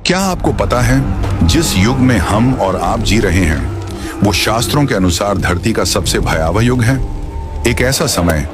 क्या आपको पता है जिस युग में हम और आप जी रहे हैं वो शास्त्रों के अनुसार धरती का सबसे भयावह युग है। एक ऐसा समय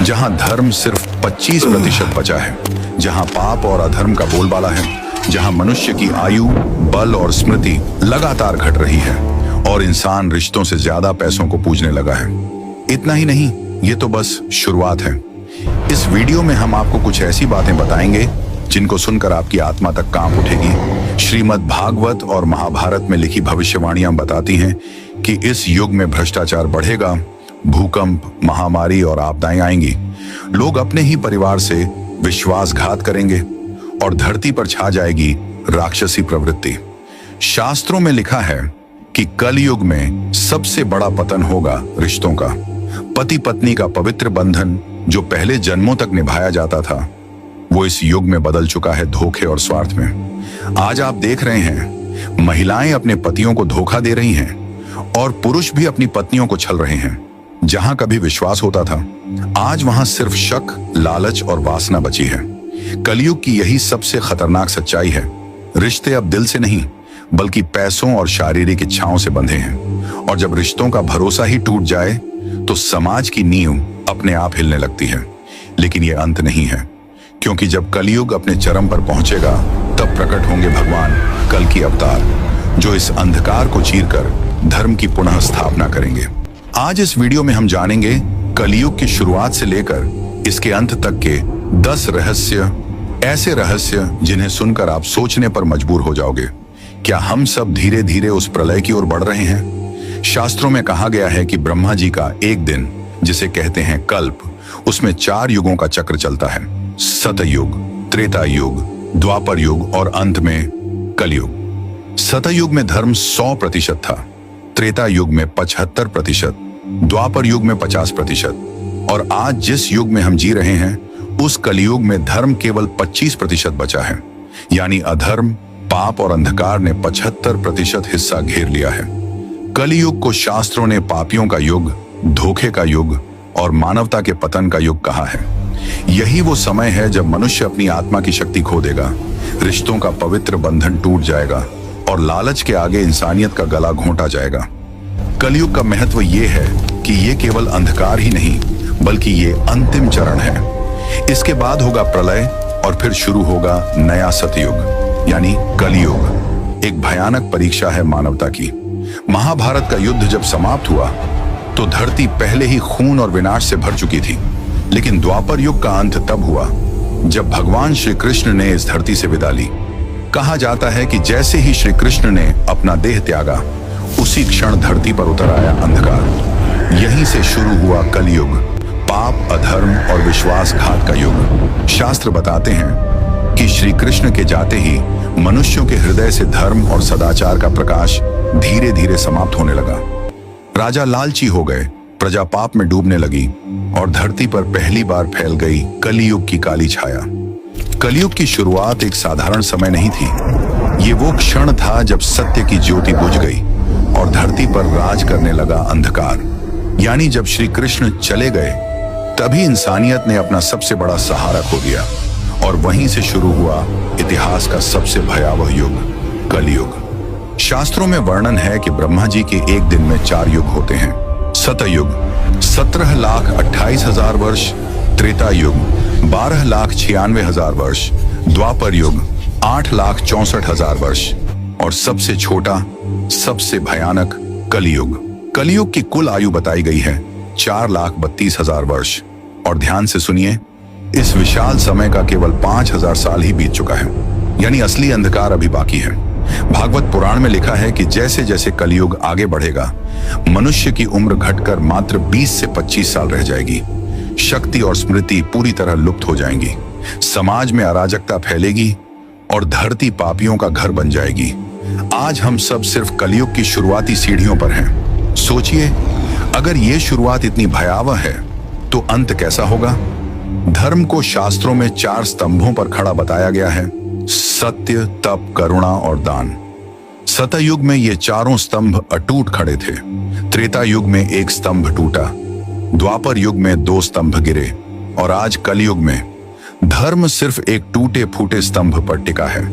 जहां धर्म सिर्फ 25% बचा है, जहां पाप और अधर्म का बोलबाला है, जहां मनुष्य की आयु, बल और स्मृति लगातार घट रही है और इंसान रिश्तों से ज्यादा पैसों को पूजने लगा है। इतना ही नहीं, ये तो बस शुरुआत है। इस वीडियो में हम आपको कुछ ऐसी बातें बताएंगे जिनको सुनकर आपकी आत्मा तक कांप उठेगी। श्रीमद् भागवत और महाभारत में लिखी भविष्यवाणियां बताती हैं कि इस युग में भ्रष्टाचार बढ़ेगा, भूकंप, महामारी और आपदाएं आएंगी। लोग अपने ही परिवार से विश्वासघात करेंगे और धरती पर छा जाएगी राक्षसी प्रवृत्ति। शास्त्रों में लिखा है कि कलयुग में सबसे बड़ा पतन होगा रिश्तों का। पति पत्नी का पवित्र बंधन जो पहले जन्मों तक निभाया जाता था, वो इस युग में बदल चुका है धोखे और स्वार्थ में। आज आप देख रहे हैं महिलाएं अपने पतियों को धोखा दे रही हैं और पुरुष भी अपनी पत्नियों को छल रहे हैं। जहां कभी विश्वास होता था, आज वहां सिर्फ शक, लालच और वासना बची है। कलयुग की यही सबसे खतरनाक सच्चाई है। रिश्ते अब दिल से नहीं बल्कि पैसों और शारीरिक इच्छाओं से बंधे हैं, और जब रिश्तों का भरोसा ही टूट जाए तो समाज की नींव अपने आप हिलने लगती है। लेकिन ये अंत नहीं है, क्योंकि जब कलयुग अपने चरम पर पहुंचेगा तब प्रकट होंगे भगवान कल की अवतार, जो इस अंधकार को चीरकर धर्म की पुनः स्थापना करेंगे। आज इस वीडियो में हम जानेंगे कलयुग की शुरुआत से लेकर इसके अंत तक के 10 रहस्य, ऐसे रहस्य जिन्हें सुनकर आप सोचने पर मजबूर हो जाओगे। क्या हम सब धीरे धीरे उस प्रलय की ओर बढ़ रहे हैं? शास्त्रों में कहा गया है कि ब्रह्मा जी का एक दिन, जिसे कहते हैं कल्प, उसमें 4 युगों का चक्र चलता है। सतयुग, त्रेता युग, द्वापर युग और अंत में कलयुग। सतयुग में धर्म 100% था, त्रेता युग में 75%, द्वापर युग में 50%, और आज जिस युग में हम जी रहे हैं उस कलयुग में धर्म केवल 25% बचा है। यानी अधर्म, पाप और अंधकार ने 75% हिस्सा घेर लिया है। कलयुग को शास्त्रों ने पापियों का युग, धोखे का युग और मानवता के पतन का युग कहा है। यही वो समय है जब मनुष्य अपनी आत्मा की शक्ति खो देगा, रिश्तों का पवित्र बंधन टूट जाएगा और लालच के आगे इंसानियत का गला घोंटा जाएगा। कलयुग का महत्व ये है कि ये केवल अंधकार ही नहीं बल्कि ये अंतिम चरण है। इसके बाद होगा प्रलय और फिर शुरू होगा नया सतयुग यानी कलयुग। एक भयानक परीक्षा है मानवता की। महाभारत का युद्ध जब समाप्त हुआ तो धरती पहले ही खून और विनाश से भर चुकी थी, लेकिन द्वापर युग का अंत तब हुआ जब भगवान श्री कृष्ण ने इस धरती से विदा ली। कहा जाता है कि जैसे ही श्री कृष्ण ने अपना देह त्यागा, उसी क्षण धरती पर उतर आया अंधकार। यहीं से शुरू हुआ कलयुग, पाप, अधर्म और विश्वासघात का युग। शास्त्र बताते हैं कि श्री कृष्ण के जाते ही मनुष्यों के हृदय से धर्म और सदाचार का प्रकाश धीरे धीरे समाप्त होने लगा। राजा लालची हो गए, प्रजा पाप में डूबने लगी और धरती पर पहली बार फैल गई कलयुग की काली छाया। कलयुग की शुरुआत एक साधारण समय नहीं थी। ये वो क्षण था जब सत्य की ज्योति बुझ गई और धरती पर राज करने लगा अंधकार। यानी जब श्री कृष्ण चले गए तभी इंसानियत ने अपना सबसे बड़ा सहारा खो दिया, और वहीं से शुरू हुआ इतिहास का सबसे भयावह युग, कलयुग। शास्त्रों में वर्णन है कि ब्रह्मा जी के एक दिन में 4 युग होते हैं। सतयुग 17,28,000 वर्ष, त्रेता युग 12,96,000 वर्ष, द्वापर युग 8,64,000 वर्ष और सबसे छोटा, सबसे भयानक कलयुग। कलयुग की कुल आयु बताई गई है 4,32,000 वर्ष। और ध्यान से सुनिए, इस विशाल समय का केवल 5,000 साल ही बीत चुका है, यानी असली अंधकार अभी बाकी है। भागवत पुराण में लिखा है कि जैसे जैसे कलयुग आगे बढ़ेगा, मनुष्य की उम्र घटकर मात्र 20 से 25 साल रह जाएगी। शक्ति और स्मृति पूरी तरह लुप्त हो जाएंगी, समाज में अराजकता फैलेगी और धरती पापियों का घर बन जाएगी। आज हम सब सिर्फ कलयुग की शुरुआती सीढ़ियों पर हैं। सोचिए, अगर ये शुरुआत इतनी भयावह है तो अंत कैसा होगा? धर्म को शास्त्रों में 4 स्तंभों पर खड़ा बताया गया है: सत्य, तप, करुणा और दान। सतयुग में ये चारों स्तंभ अटूट खड़े थे। त्रेता युग में 1 स्तंभ टूटा, द्वापर युग में 2 स्तंभ गिरे और आज कलयुग में धर्म सिर्फ एक टूटे फूटे स्तंभ पर टिका है।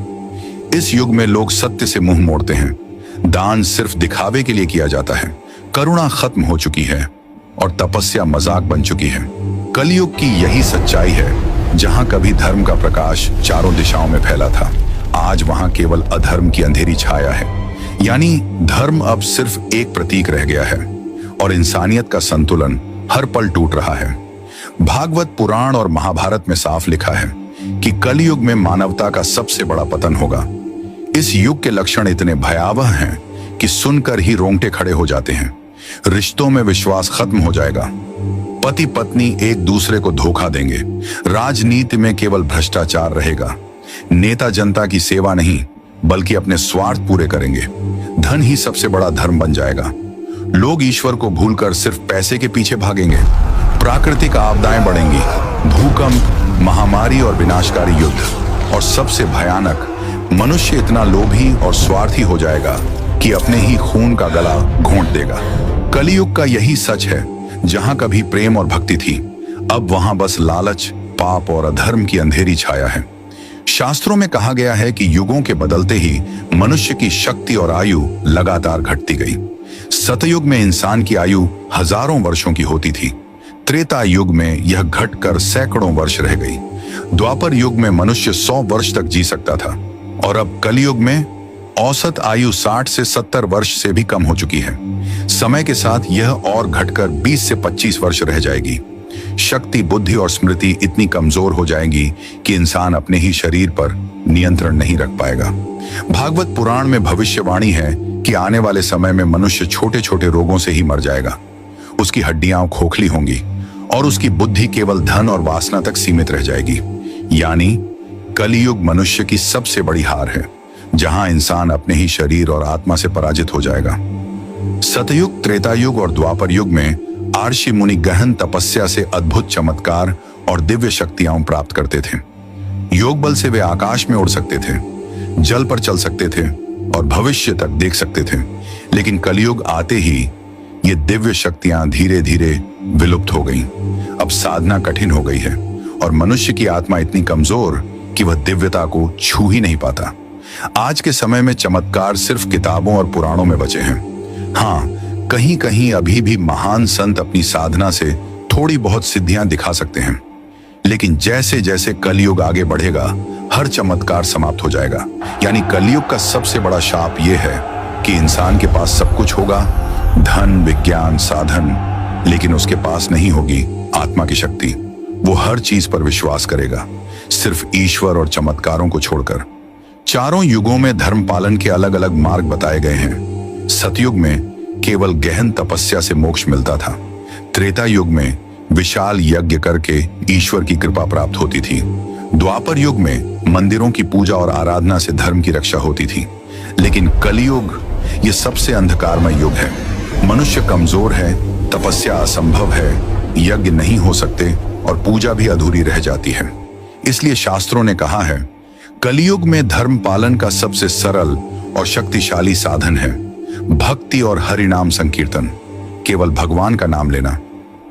इस युग में लोग सत्य से मुंह मोड़ते हैं, दान सिर्फ दिखावे के लिए किया जाता है, करुणा खत्म हो चुकी है और तपस्या मजाक बन चुकी है। कलयुग की यही सच्चाई है। जहां कभी धर्म का प्रकाश चारों दिशाओं में फैला था, आज वहां केवल अधर्म की अंधेरी छाया है। यानी धर्म अब सिर्फ एक प्रतीक रह गया है और इंसानियत का संतुलन हर पल टूट रहा है। भागवत पुराण और महाभारत में साफ लिखा है कि कलयुग में मानवता का सबसे बड़ा पतन होगा। इस युग के लक्षण इतने भयावह हैं कि सुनकर ही रोंगटे खड़े हो जाते हैं। रिश्तों में विश्वास खत्म हो जाएगा, पति पत्नी एक दूसरे को धोखा देंगे, राजनीति में केवल भ्रष्टाचार रहेगा, नेता जनता की सेवा नहीं बल्कि अपने स्वार्थ पूरे करेंगे, धन ही सबसे बड़ा धर्म बन जाएगा, लोग ईश्वर को भूलकर सिर्फ पैसे के पीछे भागेंगे, प्राकृतिक आपदाएं बढ़ेंगी, भूकंप, महामारी और विनाशकारी युद्ध, और सबसे भयानक, मनुष्य इतना लोभी और स्वार्थी हो जाएगा कि अपने ही खून का गला घोंट देगा। कलयुग का यही सच है। जहां कभी प्रेम और भक्ति थी, अब वहां बस लालच, पाप और अधर्म की अंधेरी छाया है। शास्त्रों में कहा गया है कि युगों के बदलते ही मनुष्य की शक्ति और आयु लगातार घटती गई। सतयुग में इंसान की आयु हजारों वर्षों की होती थी, त्रेता युग में यह घटकर सैकड़ों वर्ष रह गई, द्वापर युग में मनुष्य 100 वर्ष तक जी सकता था और अब कलयुग में औसत आयु 60 से 70 वर्ष से भी कम हो चुकी है। समय के साथ यह और घटकर 20 से 25 वर्ष रह जाएगी। शक्ति, बुद्धि और स्मृति इतनी कमजोर हो जाएंगी कि इंसान अपने ही शरीर पर नियंत्रण नहीं रख पाएगा। भागवत पुराण में भविष्यवाणी है कि आने वाले समय में मनुष्य छोटे छोटे रोगों से ही मर जाएगा, उसकी हड्डियां खोखली होंगी और उसकी बुद्धि केवल धन और वासना तक सीमित रह जाएगी। यानी कलयुग मनुष्य की सबसे बड़ी हार है, जहां इंसान अपने ही शरीर और आत्मा से पराजित हो जाएगा। सतयुग, त्रेतायुग और द्वापर युग में आर्षि मुनि गहन तपस्या से अद्भुत चमत्कार और दिव्य शक्तियां प्राप्त करते थे। योग बल से वे आकाश में उड़ सकते थे, जल पर चल सकते थे और भविष्य तक देख सकते थे। लेकिन कलयुग आते ही ये दिव्य शक्तियां धीरे धीरे विलुप्त हो गईं। अब साधना कठिन हो गई है और मनुष्य की आत्मा इतनी कमजोर कि वह दिव्यता को छू ही नहीं पाता। आज के समय में चमत्कार सिर्फ किताबों और पुराणों में बचे हैं। हाँ, कहीं कहीं अभी भी महान संत अपनी साधना से थोड़ी बहुत सिद्धियां दिखा सकते हैं, लेकिन जैसे जैसे कलयुग आगे बढ़ेगा हर चमत्कार समाप्त हो जाएगा। यानी कलयुग का सबसे बड़ा शाप यह है कि इंसान के पास सब कुछ होगा, धन, विज्ञान, साधन, लेकिन उसके पास नहीं होगी आत्मा की शक्ति। वो हर चीज पर विश्वास करेगा, सिर्फ ईश्वर और चमत्कारों को छोड़कर। चारों युगों में धर्म पालन के अलग अलग मार्ग बताए गए हैं। सतयुग में केवल गहन तपस्या से मोक्ष मिलता था, त्रेता युग में विशाल यज्ञ करके ईश्वर की कृपा प्राप्त होती थी, द्वापर युग में मंदिरों की पूजा और आराधना से धर्म की रक्षा होती थी, लेकिन कलयुग ये सबसे अंधकारमय युग है। मनुष्य कमजोर है, तपस्या असंभव है, यज्ञ नहीं हो सकते और पूजा भी अधूरी रह जाती है। इसलिए शास्त्रों ने कहा है, कलयुग में धर्म पालन का सबसे सरल और शक्तिशाली साधन है भक्ति और हरि नाम संकीर्तन। केवल भगवान का नाम लेना,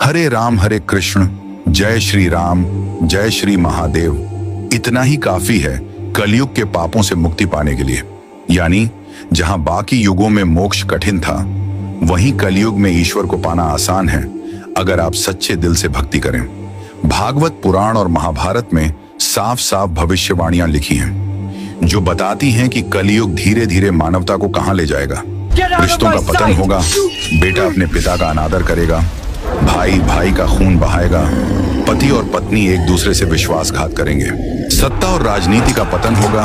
हरे राम हरे कृष्ण, जय श्री राम, जय श्री महादेव, इतना ही काफी है कलयुग के पापों से मुक्ति पाने के लिए। यानी जहां बाकी युगों में मोक्ष कठिन था, वहीं कलयुग में ईश्वर को पाना आसान है अगर आप सच्चे दिल से भक्ति करें। भागवत पुराण और महाभारत में साफ साफ भविष्यवाणियां लिखी हैं जो बताती हैं कि कलयुग धीरे धीरे मानवता को कहां ले जाएगा। रिश्तों का पतन होगा, बेटा अपने पिता का अनादर करेगा, भाई भाई का खून बहाएगा, पति और पत्नी एक दूसरे से विश्वासघात करेंगे, सत्ता और राजनीति का पतन होगा,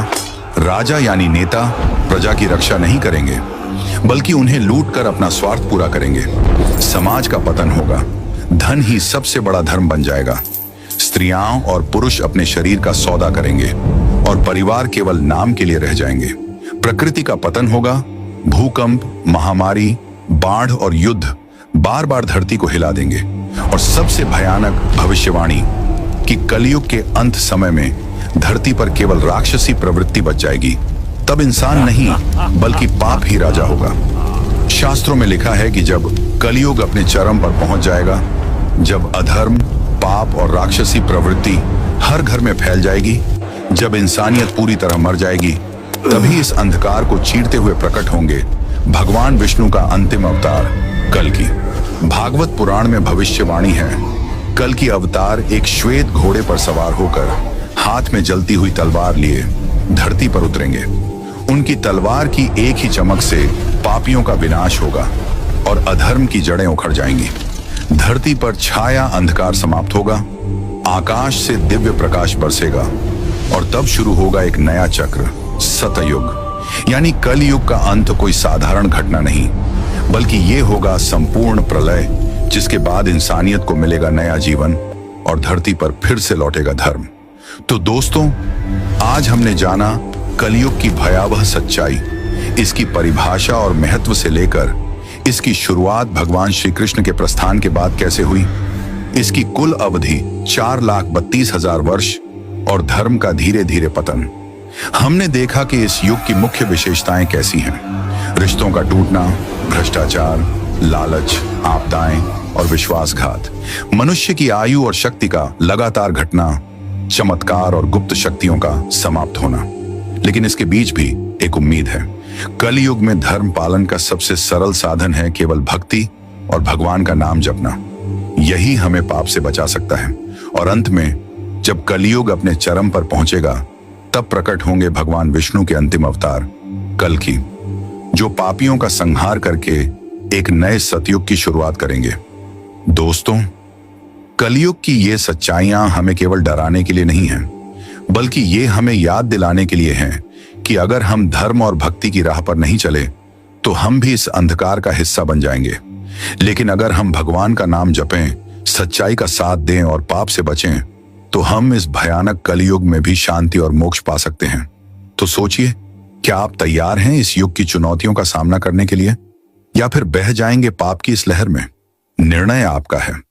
राजा यानी नेता प्रजा की रक्षा नहीं करेंगे बल्कि उन्हें लूट कर अपना स्वार्थ पूरा करेंगे, समाज का पतन होगा, धन ही सबसे बड़ा धर्म बन जाएगा, स्त्रियां और पुरुष अपने शरीर का सौदा करेंगे और परिवार केवल नाम के लिए रह जाएंगे, प्रकृति का पतन होगा, भूकंप, महामारी, बाढ़ और युद्ध बार बार धरती को हिला देंगे, और सबसे भयानक भविष्यवाणी कि कलयुग के अंत समय में धरती पर केवल राक्षसी प्रवृत्ति बच जाएगी। तब इंसान नहीं बल्कि पाप ही राजा होगा। शास्त्रों में लिखा है कि जब कलयुग अपने चरम पर पहुंच जाएगा, जब अधर्म, पाप और राक्षसी प्रवृत्ति हर घर में फैल जाएगी, जब इंसानियत पूरी तरह मर जाएगी, तभी इस अंधकार को चीरते हुए प्रकट होंगे भगवान विष्णु का अंतिम अवतार कल्कि। भागवत पुराण में भविष्यवाणी है, कल्कि अवतार एक श्वेत घोड़े पर सवार होकर हाथ में जलती हुई तलवार लिए धरती पर उतरेंगे। उनकी तलवार की एक ही चमक से पापियों का विनाश होगा और अधर्म की जड़ें उखड़ जाएंगी। धरती पर छाया अंधकार समाप्त होगा, आकाश से दिव्य प्रकाश बरसेगा और तब शुरू होगा एक नया चक्र, सतयुग। यानी कलयुग का अंत कोई साधारण घटना नहीं, बल्कि ये होगा संपूर्ण प्रलय, जिसके बाद इंसानियत को मिलेगा नया जीवन और धरती पर फिर से लौटेगा धर्म। तो दोस्तों, आज हमने जाना कलयुग की भयावह सच्चाई, इसकी परिभाषा और महत्व से लेकर इसकी शुरुआत भगवान श्री कृष्ण के प्रस्थान के बाद कैसे हुई, इसकी कुल अवधि 4,32,000 वर्ष और धर्म का धीरे धीरे पतन। हमने देखा कि इस युग की मुख्य विशेषताएं कैसी हैं। रिश्तों का टूटना, भ्रष्टाचार, लालच, आपदाएं और विश्वासघात, मनुष्य की आयु और शक्ति का लगातार घटना, चमत्कार और गुप्त शक्तियों का समाप्त होना। लेकिन इसके बीच भी एक उम्मीद है। कलयुग में धर्म पालन का सबसे सरल साधन है केवल भक्ति और भगवान का नाम जपना। यही हमें पाप से बचा सकता है। और अंत में जब कलयुग अपने चरम पर पहुंचेगा, तब प्रकट होंगे भगवान विष्णु के अंतिम अवतार कल्कि, जो पापियों का संहार करके एक नए सतयुग की शुरुआत करेंगे। दोस्तों, कलयुग की ये सच्चाइयां हमें केवल डराने के लिए नहीं हैं, बल्कि ये हमें याद दिलाने के लिए हैं कि अगर हम धर्म और भक्ति की राह पर नहीं चले तो हम भी इस अंधकार का हिस्सा बन जाएंगे। लेकिन अगर हम भगवान का नाम जपें, सच्चाई का साथ दें और पाप से बचें, तो हम इस भयानक कलयुग में भी शांति और मोक्ष पा सकते हैं। तो सोचिए, क्या आप तैयार हैं इस युग की चुनौतियों का सामना करने के लिए, या फिर बह जाएंगे पाप की इस लहर में? निर्णय आपका है।